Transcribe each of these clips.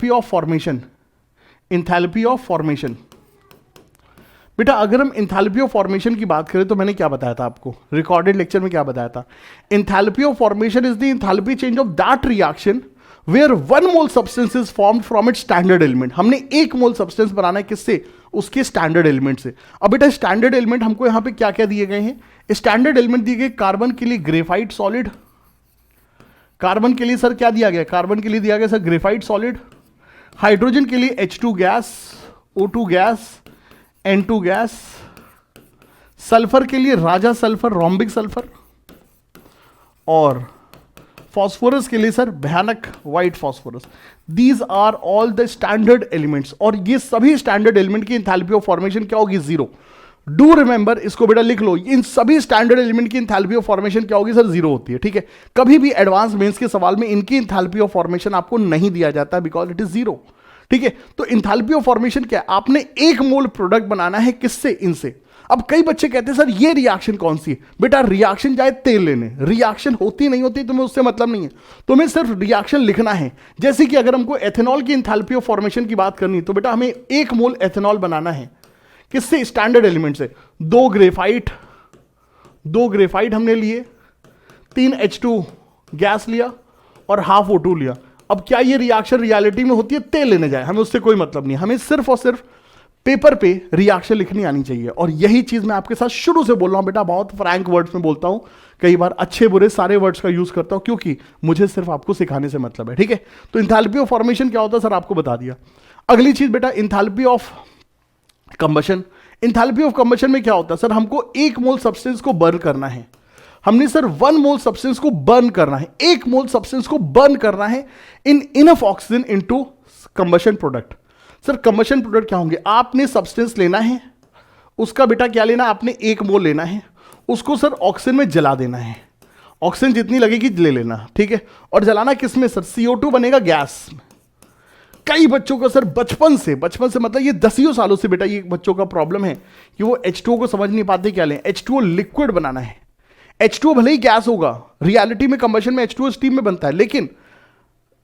Enthalpy of formation, enthalpy of formation. बेटा अगर हम इंथैल्पी ऑफ फॉर्मेशन की बात करें तो मैंने क्या बताया था आपको रिकॉर्डेड लेक्चर में, क्या बताया था? Enthalpy of formation is the enthalpy change of that reaction where 1 mole substance is formed from its standard element. हमने 1 मोल सब्सटेंस बनाना है किससे? उसके स्टैंडर्ड एलिमेंट से। अब बेटा स्टैंडर्ड एलिमेंट हमको यहां पे क्या क्या दिए गए हैं? स्टैंडर्ड एलिमेंट दिए गए कार्बन के लिए ग्रेफाइट सॉलिड, कार्बन के लिए सर क्या दिया गया? कार्बन के लिए दिया गया सर ग्रेफाइट सॉलिड। हाइड्रोजन के लिए H2 gas, O2 gas, N2 gas. Sulphur के लिए राजा सल्फर, रोम्बिक सल्फर। और फॉस्फोरस के लिए सर भयानक white phosphorus. These are all the standard elements, और ये सभी स्टैंडर्ड एलिमेंट की इंथैल्पी ऑफ फॉर्मेशन क्या होगी? 0। डू रिमेंबर, इसको बेटा लिख लो, इन सभी स्टैंडर्ड एलिमेंट की इंथैल्पी ऑफ फॉर्मेशन क्या होगी सर? 0 होती है। ठीक है, कभी भी एडवांस मेंस के सवाल में इनकी इंथैल्पी ऑफ फॉर्मेशन आपको नहीं दिया जाता बिकॉज इट इज 0। ठीक है, तो इंथैल्पी ऑफ फॉर्मेशन क्या है? आपने 1 मोल प्रोडक्ट बनाना है किससे? इनसे। अब कई बच्चे कहते हैं सर ये रिएक्शन कौन सी है? बेटा रिएक्शन जाए तेल लेने, रिएक्शन होती नहीं होती तुम्हें उससे मतलब नहीं है, तुम्हें सिर्फ रिएक्शन लिखना है। जैसे कि अगर हमको एथेनॉल की इंथैल्पी ऑफ फॉर्मेशन की बात करनी है तो बेटा हमें 1 मोल एथेनॉल बनाना है किससे? स्टैंडर्ड एलिमेंट से। 2 ग्रेफाइट हमने लिए, 3 H2 गैस लिया और हाफ O2 लिया। अब क्या ये रिएक्शन रियलिटी में होती है? तेल लेने जाए, हमें उससे कोई मतलब नहीं, हमें सिर्फ और सिर्फ पेपर पे रिएक्शन लिखनी आनी चाहिए। और यही चीज मैं आपके साथ शुरू से बोल रहा हूं बेटा, बहुत फ्रैंक वर्ड्स में बोलता हूं, कई बार अच्छे बुरे सारे वर्ड्स का यूज करता हूं क्योंकि मुझे सिर्फ आपको सिखाने से मतलब है। ठीक है, तो इंथैल्पी ऑफ फॉर्मेशन क्या होता है सर? आपको बता दिया। अगली चीज बेटा enthalpy of combustion. Enthalpy of combustion में क्या होता है सर? हमको 1 मोल सब्सटेंस को बर्न करना है। हमने सर 1 मोल सब्सटेंस को बर्न करना है, 1 मोल सब्सटेंस को बर्न करना है इन enough oxygen into combustion product. Sir combustion product क्या होंगे? आपने सब्सटेंस लेना है, उसका बेटा क्या लेना है? आपने 1 मोल लेना है, उसको सर ऑक्सीजन में जला देना है, ऑक्सीजन जितनी लगेगी ले लेना। ठीक है, और जलाना किस में सर? CO2 बनेगा गैस। कई बच्चों को सर बचपन से मतलब ये 10 सालों से बेटा ये बच्चों का प्रॉब्लम है कि वो H2O को समझ नहीं पाते क्या लें। H2O लिक्विड बनाना है। H2O भले ही गैस होगा, रियलिटी में कंबशन में H2O स्टीम में बनता है, लेकिन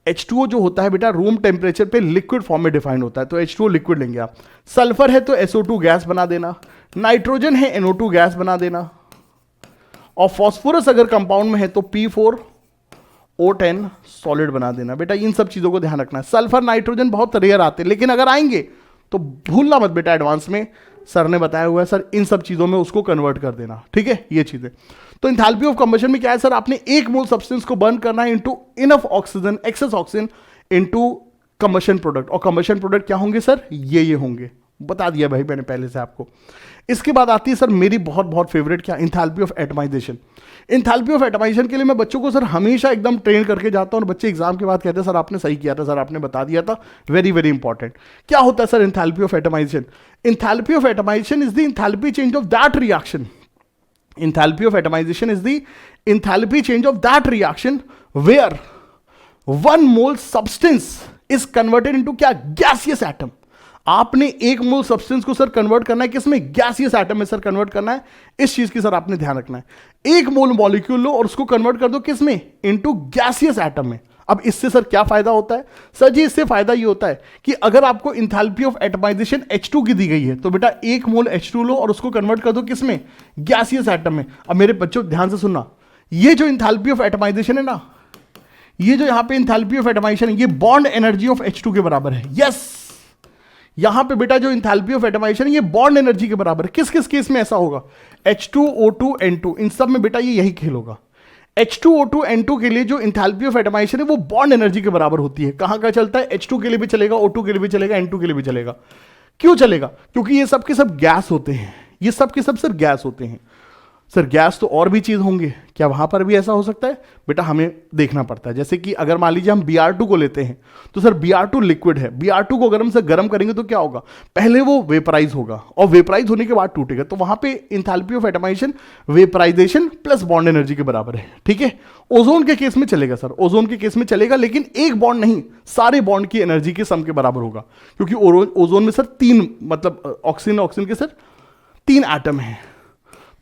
H2O जो होता है बेटा रूम टेम्परेचर पे लिक्विड फॉर्म में डिफाइंड होता है, तो H2O लिक्विड लेंगे आप। सल्फर है तो SO2 गैस बना देना, नाइट्रोजन है NO2 गैस बना देना, और फॉस्फोरस अगर कंपाउंड में है तो P4O10 सॉलिड बना देना। बेटा इन सब चीजों को ध्यान रखना है। सल्फर नाइट्रोजन बहुत रेयर आते हैं, लेकिन अगर आएंगे तो भूलना मत बेटा, एडवांस में सर ने बताया हुआ है सर इन सब चीजों में उसको कन्वर्ट कर देना। ठीक है, ये चीजें। तो इंथैल्पी ऑफ कंबशन में क्या है सर? आपने 1 मोल सब्सटेंस को बर्न करना है into enough oxygen, excess oxygen into combustion product. और कंबशन प्रोडक्ट क्या होंगे सर? ये होंगे, बता दिया भाई मैंने पहले से आपको। इसके बाद आती है सर मेरी बहुत बहुत फेवरेट क्या? Enthalpy of atomization. Enthalpy of atomization के लिए मैं बच्चों को सर हमेशा एकदम ट्रेन करके जाता हूं और बच्चे एग्जाम के बाद कहते हैं सर आपने सही किया था, सर आपने बता दिया था, वेरी वेरी इंपॉर्टेंट। क्या होता है sir enthalpy of atomization? Enthalpy of atomization is the enthalpy change of that reaction. Enthalpy of atomization is the enthalpy change of that reaction where 1 mole substance is converted into क्या? Gaseous atom। आपने 1 mole substance को sir convert करना है किसमें? Gaseous atom में sir convert करना है। इस चीज की सर आपने ध्यान रखना है। 1 मोल मॉलिक्यूल लो और उसको कन्वर्ट कर दो किसमें? इनटू गैसियस एटम में। अब इससे सर क्या फायदा होता है? सर जी इससे फायदा ये होता है कि अगर आपको इंथैल्पी ऑफ एटमाइजेशन H2 की दी गई है तो बेटा 1 मोल H2 लो और उसको कन्वर्ट कर दो किसमें? गैसियस एटम में। अब मेरे बच्चों ध्यान से सुनना, ये जो इंथैल्पी ऑफ एटमाइजेशन है ना, ये जो यहां पे इंथैल्पी ऑफ एटमाइजेशन है, ये बॉन्ड एनर्जी ऑफ H2 के बराबर है। यस, यहां पे बेटा जो इंथैल्पी ऑफ एटमाइजेशन है ये बॉन्ड एनर्जी के बराबर है। किस किस केस में ऐसा होगा? H2O2 N2, इन सब में बेटा ये यही खेल होगा। H2O2 N2 के लिए जो इंथैल्पी ऑफ एटमाइजेशन है वो बॉन्ड एनर्जी के बराबर होती है। कहां का चलता है? H2 के लिए भी चलेगा, O2 के लिए भी चलेगा, N2 के लिए भी चलेगा। क्यों चलेगा? क्योंकि ये सब के सब गैस होते हैं, ये सब के सब सर गैस होते हैं। सर गैस तो और भी चीज होंगे, क्या वहां पर भी ऐसा हो सकता है? बेटा हमें देखना पड़ता है। जैसे कि अगर मान लीजिए हम Br2 को लेते हैं तो सर Br2 लिक्विड है, Br2 को अगर हम से गर्म करेंगे तो क्या होगा? पहले वो वेपराइज होगा और वेपराइज होने के बाद टूटेगा, तो वहां पे enthalpy of atomization vaporization plus bond energy के बराबर है। ठीक है, ओजोन के केस में चलेगा सर, ओजोन के केस में चलेगा, लेकिन एक बॉन्ड नहीं, सारे बॉन्ड की एनर्जी के सम के बराबर होगा, क्योंकि ओजोन में सर 3 मतलब ऑक्सीजन के सर 3 एटम है।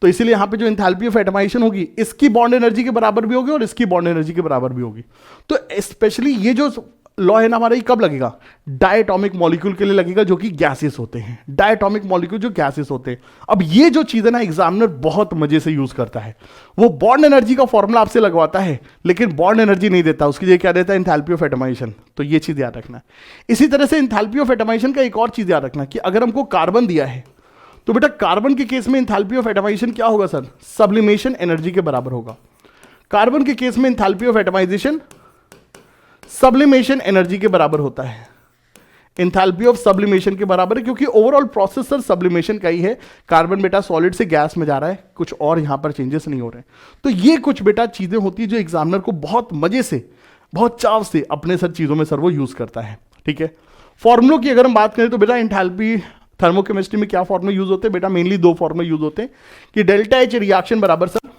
तो इसीलिए यहां पे जो इंथैल्पी ऑफ एटमाइजेशन होगी इसकी बॉन्ड एनर्जी के बराबर भी होगी और इसकी बॉन्ड एनर्जी के बराबर भी होगी। तो स्पेशली ये जो लॉ है ना हमारा, ये कब लगेगा? डायटोमिक मॉलिक्यूल के लिए लगेगा जो कि गैसेस होते हैं, डायटोमिक मॉलिक्यूल जो गैसेस होते हैं। अब ये जो चीज है ना एग्जामिनर बहुत मजे से यूज करता है, वो बॉन्ड एनर्जी का फॉर्मूला आपसे लगवाता है लेकिन बॉन्ड एनर्जी नहीं देता, उसकी जगह क्या देता है? Enthalpy of atomization. तो ये चीज याद रखना। इसी तरह से एंथैल्पी ऑफ एटमाइजेशन का एक और चीज याद रखना कि अगर हमको कार्बन दिया है तो बेटा कार्बन के केस में एंथैल्पी ऑफ एटमाइजेशन क्या होगा सर? सब्लिमेशन एनर्जी के बराबर होगा। कार्बन के केस में enthalpy of atomization sublimation energy के बराबर होता है। एंथैल्पी ऑफ सब्लिमेशन के बराबर है क्योंकि ओवरऑल प्रोसेस सर सब्लिमेशन का ही है। कार्बन बेटा सॉलिड से गैस में जा रहा है, कुछ और यहां पर चेंजेस नहीं हो रहे। तो ये कुछ बेटा चीजें होती है जो एग्जामिनर को बहुत मजे से, बहुत चाव से अपने सर चीजों में सर वो यूज करता है। ठीक है, फॉर्मुलों की अगर हम बात करें तो बेटा एंथैल्पी थर्मोकेमिस्ट्री में क्या फॉर्मूले यूज होते हैं? बेटा मेनली दो फॉर्मूले यूज होते हैं कि डेल्टा एच रिएक्शन बराबर सर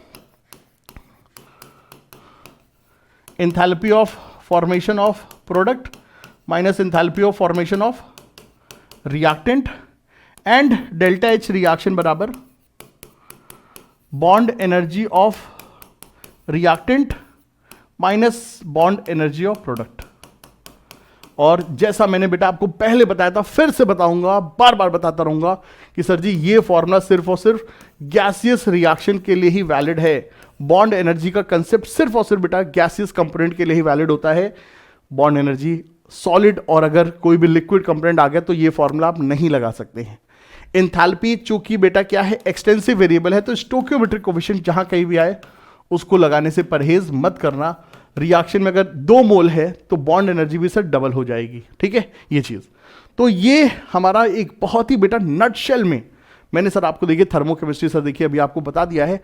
enthalpy of formation of product minus enthalpy of formation of reactant, and delta H reaction बराबर bond energy of reactant minus bond energy of product. और जैसा मैंने बेटा आपको पहले बताया था, फिर से बताऊंगा, बार बार बताता रहूंगा कि सर जी ये फॉर्मूला सिर्फ और सिर्फ गैसियस रिएक्शन के लिए ही वैलिड है। बॉन्ड एनर्जी का कंसेप्ट सिर्फ और सिर्फ बेटा गैसियस कंपोनेंट के लिए ही वैलिड होता है। बॉन्ड एनर्जी सॉलिड और अगर कोई भी लिक्विड कंपोनेंट आ गया तो ये फॉर्मूला आप नहीं लगा सकते हैं। एंथैल्पी चूंकि बेटा क्या है? एक्सटेंसिव वेरिएबल है, तो स्टोकियोमेट्रिक कोफिशिएंट जहां कहीं भी आए उसको लगाने से परहेज मत करना। रिएक्शन में अगर 2 मोल है तो बॉन्ड एनर्जी भी सर डबल हो जाएगी। ठीक है, ये चीज। तो ये हमारा एक बहुत ही बेटा नटशेल में मैंने सर आपको देखिए थर्मोकेमिस्ट्री सर देखिए अभी आपको बता दिया है।